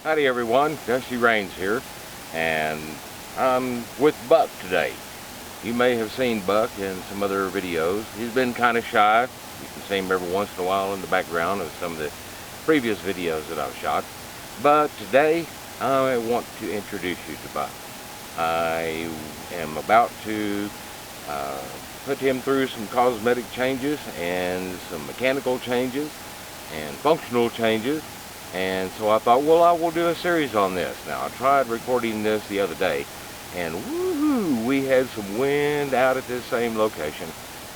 Howdy everyone, Dusty Reins here, and I'm with Buck today. You may have seen Buck in some other videos. He's been kind of shy. You can see him every once in a while in the background of some of the previous videos that I've shot. But today, I want to introduce you to Buck. I am about to put him through some cosmetic changes and some mechanical changes and functional changes. And so I thought, well, I will do a series on this. Now, I tried recording this the other day, and woohoo, we had some wind out at this same location,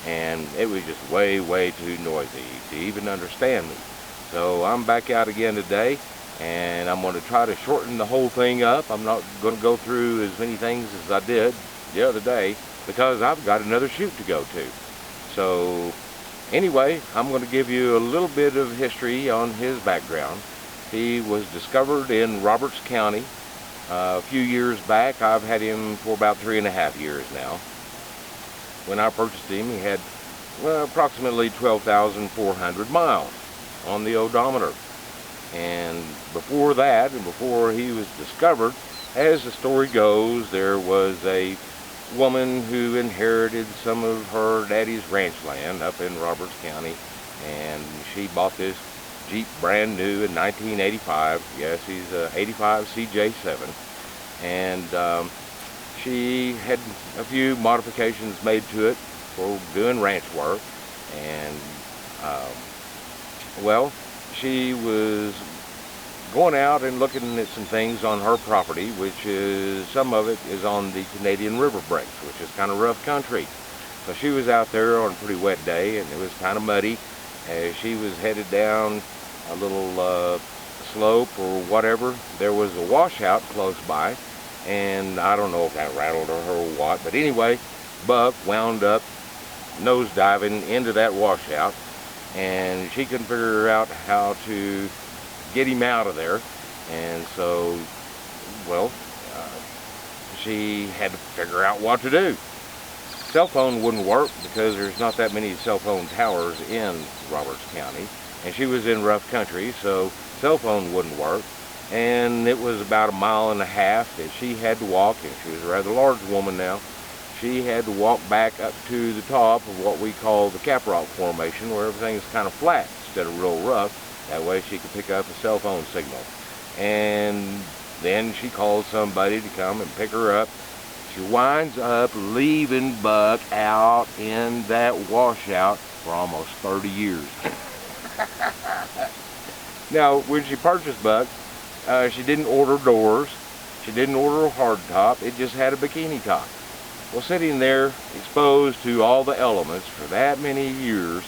and it was just way, way too noisy to even understand me. So I'm back out again today, and I'm going to try to shorten the whole thing up. I'm not going to go through as many things as I did the other day, because I've got another shoot to go to. So anyway, I'm going to give you a little bit of history on his background. He was discovered in Roberts County a few years back. I've had him for about 3.5 years now. When I purchased him, he had approximately 12,400 miles on the odometer. And before that, and before he was discovered, as the story goes, there was a woman who inherited some of her daddy's ranch land up in Roberts County, and she bought this Jeep brand new in 1985. Yes, he's a 85 CJ7, and she had a few modifications made to it for doing ranch work. And well, she was going out and looking at some things on her property, which is, some of it is on the Canadian river breaks, which is kind of rough country. So she was out there on a pretty wet day, and it was kind of muddy. As she was headed down a little slope or whatever, there was a washout close by, and I don't know if that rattled her or what, but anyway, Buck wound up nose diving into that washout, and she couldn't figure out how to get him out of there. And so, well, she had to figure out what to do. Cell phone wouldn't work because there's not that many cell phone towers in Roberts County, and she was in rough country, so cell phone wouldn't work. And it was about 1.5 miles that she had to walk, and she was a rather large woman now. She had to walk back up to the top of what we call the Caprock Formation, where everything is kind of flat instead of real rough. That way she could pick up a cell phone signal. And then she called somebody to come and pick her up. She winds up leaving Buck out in that washout for almost 30 years. Now, when she purchased Buck, she didn't order doors. She didn't order a hard top. It just had a bikini top. Well, sitting there exposed to all the elements for that many years,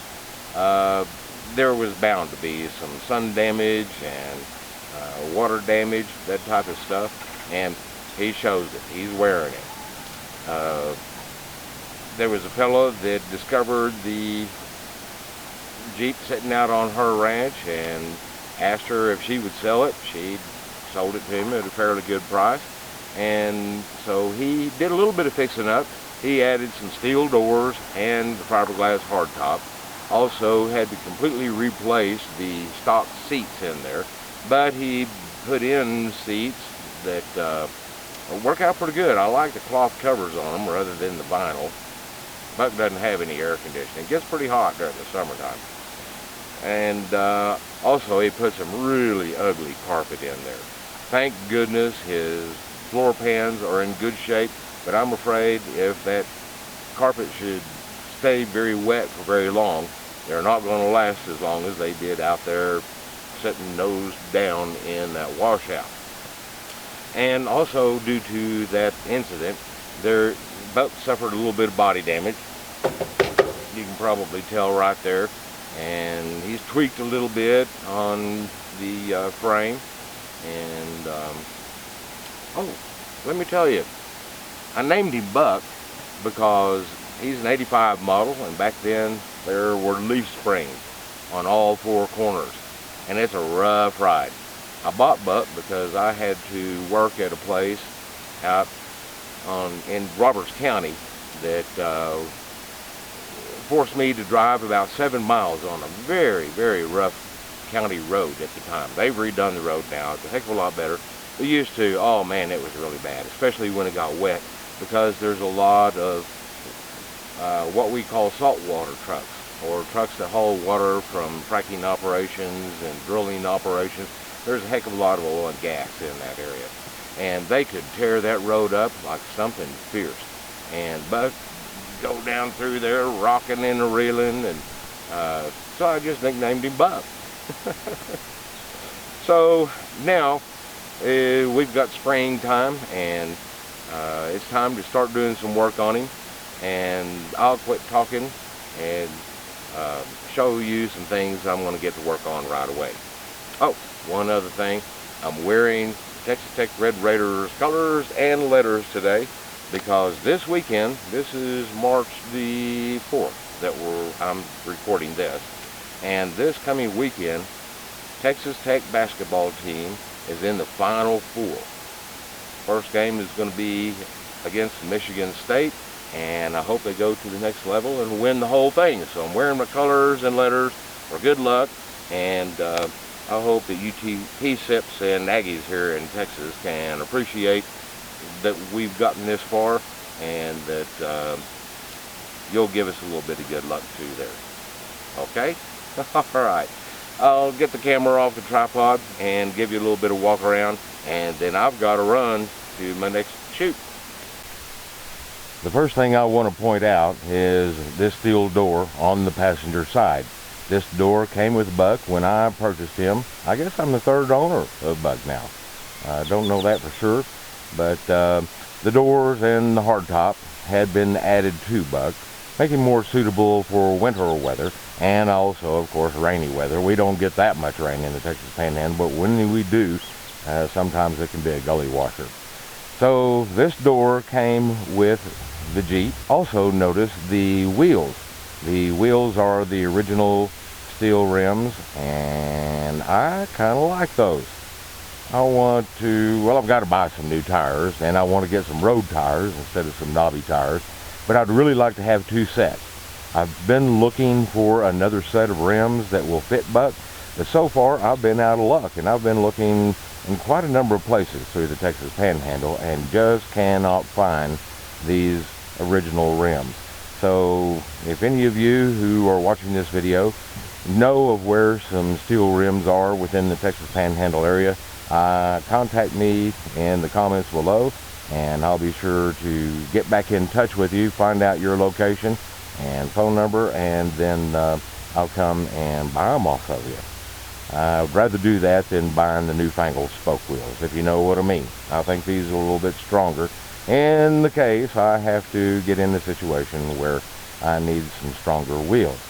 there was bound to be some sun damage and water damage, that type of stuff, and he shows it. He's wearing it. There was a fellow that discovered the Jeep sitting out on her ranch and asked her if she would sell it. She sold it to him at a fairly good price, and so he did a little bit of fixing up. He added some steel doors and the fiberglass hardtop. Also had to completely replace the stock seats in there, but he put in seats that work out pretty good. I like the cloth covers on them rather than the vinyl. Buck doesn't have any air conditioning. It gets pretty hot during the summertime. And also he put some really ugly carpet in there. Thank goodness his floor pans are in good shape, but I'm afraid if that carpet should stay very wet for very long, they're not going to last as long as they did out there sitting nose down in that washout. And also, due to that incident, Buck suffered a little bit of body damage. You can probably tell right there. And he's tweaked a little bit on the frame. And, oh, let me tell you, I named him Buck because he's an 85 model, and back then there were leaf springs on all 4 corners. And it's a rough ride. I bought Buck because I had to work at a place out in Roberts County that forced me to drive about 7 miles on a very, very rough county road at the time. They've redone the road now. It's a heck of a lot better. We used to, oh man, it was really bad, especially when it got wet, because there's a lot of what we call saltwater trucks, or trucks that haul water from fracking operations and drilling operations. There's a heck of a lot of oil and gas in that area. And they could tear that road up like something fierce. And Buck go down through there rocking and reeling, and so I just nicknamed him Buck. So now we've got spraying time, and it's time to start doing some work on him. And I'll quit talking and show you some things I'm going to get to work on right away. Oh, one other thing, I'm wearing Texas Tech Red Raiders colors and letters today, because this weekend, this is March the 4th that I'm recording this, and this coming weekend, Texas Tech basketball team is in the Final Four. First game is going to be against Michigan State, and I hope they go to the next level and win the whole thing. So I'm wearing my colors and letters for good luck, and I hope that you T-Sips and Aggies here in Texas can appreciate that we've gotten this far, and that you'll give us a little bit of good luck too there. Okay? Alright. I'll get the camera off the tripod and give you a little bit of walk around, and then I've got to run to my next shoot. The first thing I want to point out is this steel door on the passenger side. This door came with Buck when I purchased him. I guess I'm the third owner of Buck now. I don't know that for sure, but the doors and the hardtop had been added to Buck, making him more suitable for winter weather, and also, of course, rainy weather. We don't get that much rain in the Texas Panhandle, but when we do, sometimes it can be a gully washer. So this door came with the Jeep. Also notice the wheels. The wheels are the original steel rims, and I kind of like those. I want to, well, I've got to buy some new tires, and I want to get some road tires instead of some knobby tires, but I'd really like to have two sets. I've been looking for another set of rims that will fit Buck, but so far I've been out of luck, and I've been looking in quite a number of places through the Texas Panhandle and just cannot find these original rims. So if any of you who are watching this video know of where some steel rims are within the Texas Panhandle area, contact me in the comments below, and I'll be sure to get back in touch with you, find out your location and phone number, and then I'll come and buy them off of you. I'd rather do that than buying the newfangled spoke wheels, if you know what I mean. I think these are a little bit stronger. In the case I have to get in a situation where I need some stronger wheels.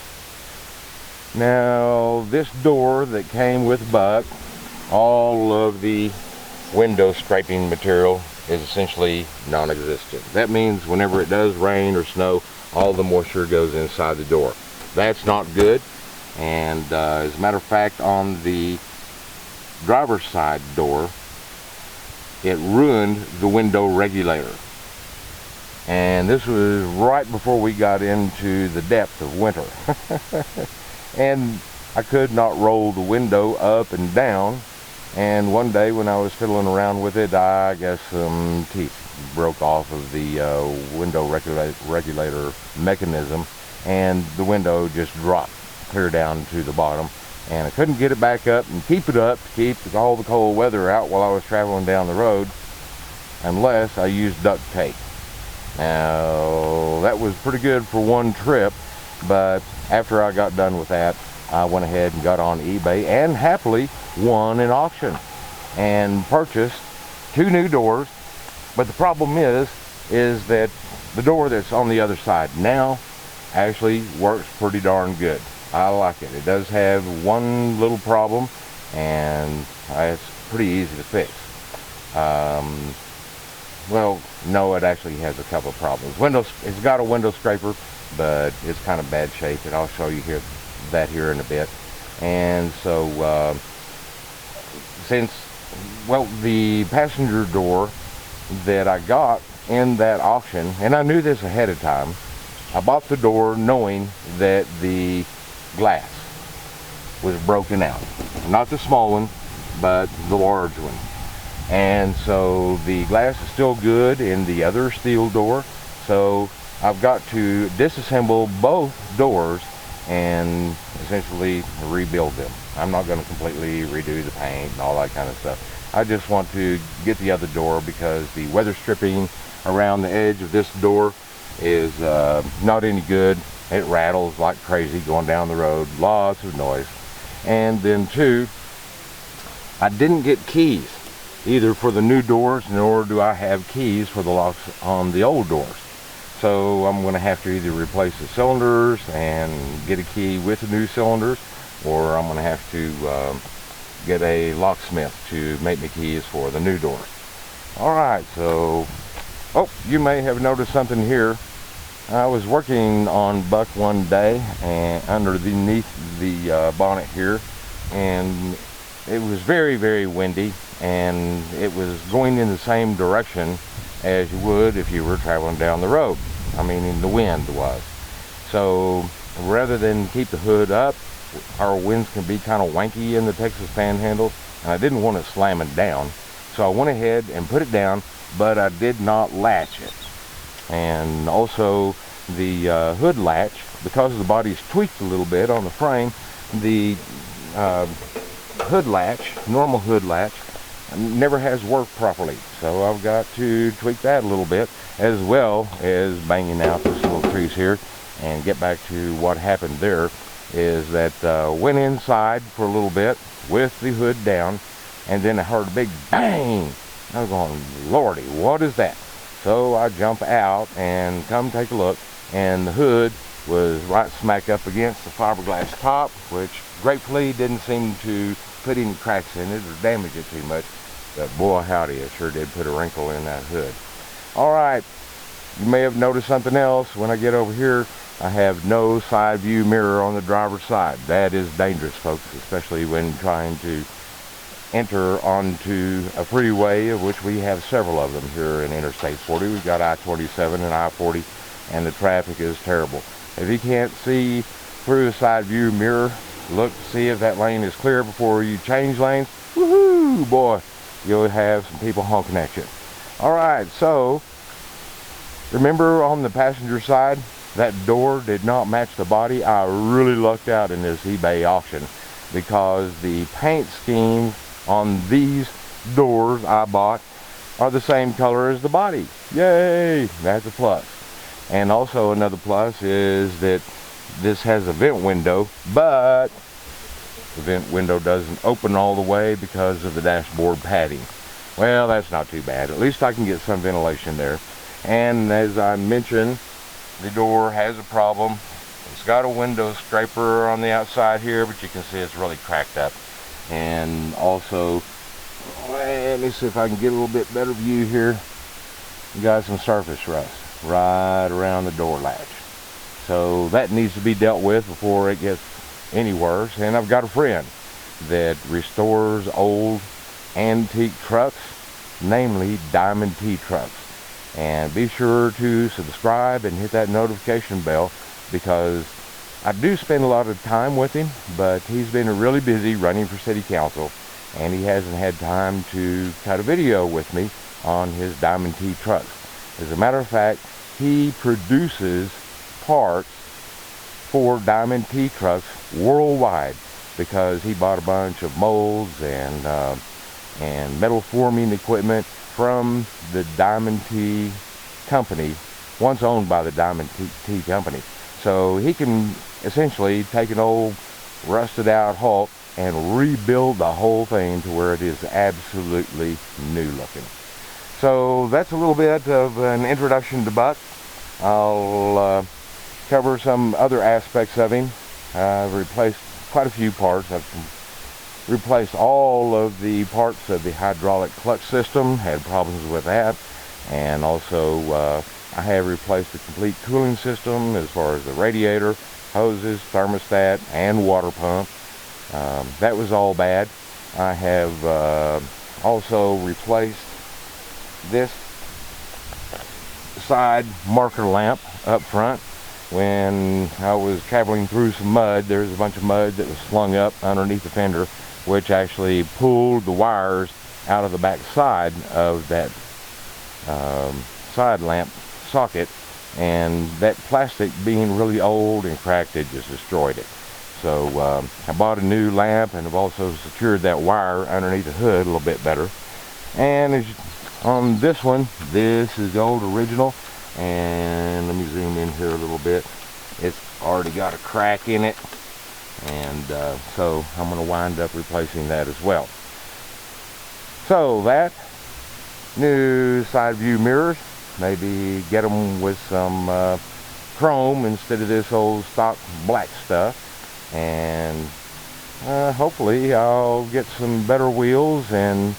Now, this door that came with Buck, all of the window scraping material is essentially non-existent. That means whenever it does rain or snow, all the moisture goes inside the door. That's not good, and as a matter of fact, on the driver's side door, it ruined the window regulator. And this was right before we got into the depth of winter. And I could not roll the window up and down, and one day when I was fiddling around with it, I guess some teeth broke off of the window regulator mechanism, and the window just dropped clear down to the bottom, and I couldn't get it back up and keep it up to keep all the cold weather out while I was traveling down the road, unless I used duct tape. Now, that was pretty good for one trip, but after I got done with that, I went ahead and got on eBay and happily won an auction and purchased two new doors. But the problem is that the door that's on the other side now actually works pretty darn good. I like it. It does have one little problem, and it's pretty easy to fix. Well, no, it actually has a couple of problems. It's got a window scraper, but it's kind of bad shape, and I'll show you that here in a bit. And so, the passenger door that I got in that auction, and I knew this ahead of time, I bought the door knowing that the glass was broken out. Not the small one, but the large one. And so the glass is still good in the other steel door. So I've got to disassemble both doors and essentially rebuild them. I'm not going to completely redo the paint and all that kind of stuff. I just want to get the other door because the weather stripping around the edge of this door is not any good. It rattles like crazy going down the road, lots of noise. And then too, I didn't get keys either for the new doors, nor do I have keys for the locks on the old doors. So I'm going to have to either replace the cylinders and get a key with the new cylinders, or I'm going to have to get a locksmith to make me keys for the new doors. Alright, so, oh, you may have noticed something here. I was working on Buck one day and underneath the bonnet here, and it was very, very windy, and it was going in the same direction as you would if you were traveling down the road. I mean, in the wind was. So rather than keep the hood up, our winds can be kind of wanky in the Texas Panhandle, and I didn't want it slamming down. So I went ahead and put it down, but I did not latch it. And also the hood latch, because the body's tweaked a little bit on the frame, the hood latch, normal hood latch, never has worked properly. So I've got to tweak that a little bit, as well as banging out this little crease here. And get back to what happened there is that went inside for a little bit with the hood down, and then I heard a big bang. I was going, Lordy, what is that? So I jump out and come take a look, and the hood was right smack up against the fiberglass top, which gratefully didn't seem to put any cracks in it or damage it too much. But boy howdy, it sure did put a wrinkle in that hood. Alright, you may have noticed something else. When I get over here, I have no side view mirror on the driver's side. That is dangerous, folks, especially when trying to enter onto a freeway, of which we have several of them here in Interstate 40. We've got I-27 and I-40, and the traffic is terrible. If you can't see through the side view mirror, look to see if that lane is clear before you change lanes. Woohoo, boy, you'll have some people honking at you. Alright, so remember on the passenger side, that door did not match the body. I really lucked out in this eBay auction because the paint scheme on these doors I bought are the same color as the body. Yay! That's a plus. And also another plus is that this has a vent window, but the vent window doesn't open all the way because of the dashboard padding. Well, that's not too bad. At least I can get some ventilation there. And as I mentioned, the door has a problem. It's got a window scraper on the outside here, but you can see it's really cracked up. And also, let me see if I can get a little bit better view here. You got some surface rust right around the door latch. So that needs to be dealt with before it gets any worse. And I've got a friend that restores old antique trucks, namely Diamond T trucks. And be sure to subscribe and hit that notification bell, because I do spend a lot of time with him, but he's been really busy running for city council, and he hasn't had time to cut a video with me on his Diamond T trucks. As a matter of fact, he produces parts for Diamond T trucks worldwide, because he bought a bunch of molds and metal forming equipment from the Diamond T company, once owned by the Diamond T company. So he can essentially take an old rusted out Hulk and rebuild the whole thing to where it is absolutely new looking. So that's a little bit of an introduction to Buck. I'll cover some other aspects of him. I've replaced quite a few parts. I've replaced all of the parts of the hydraulic clutch system, had problems with that, and also I have replaced the complete cooling system as far as the radiator, hoses, thermostat, and water pump. That was all bad. I have also replaced this side marker lamp up front, when I was traveling through some mud. There's a bunch of mud that was slung up underneath the fender, which actually pulled the wires out of the back side of that side lamp socket, and that plastic being really old and cracked, it just destroyed it. So I bought a new lamp, and I've also secured that wire underneath the hood a little bit better. And on this one, this is the old original, and let me zoom in here a little bit. It's already got a crack in it, and so I'm going to wind up replacing that as well. So that, new side view mirrors, maybe get them with some chrome instead of this old stock black stuff, and hopefully I'll get some better wheels and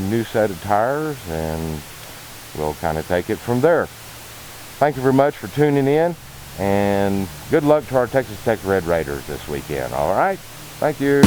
new set of tires, and we'll kind of take it from there. Thank you very much for tuning in, and good luck to our Texas Tech Red Raiders this weekend. All right, thank you.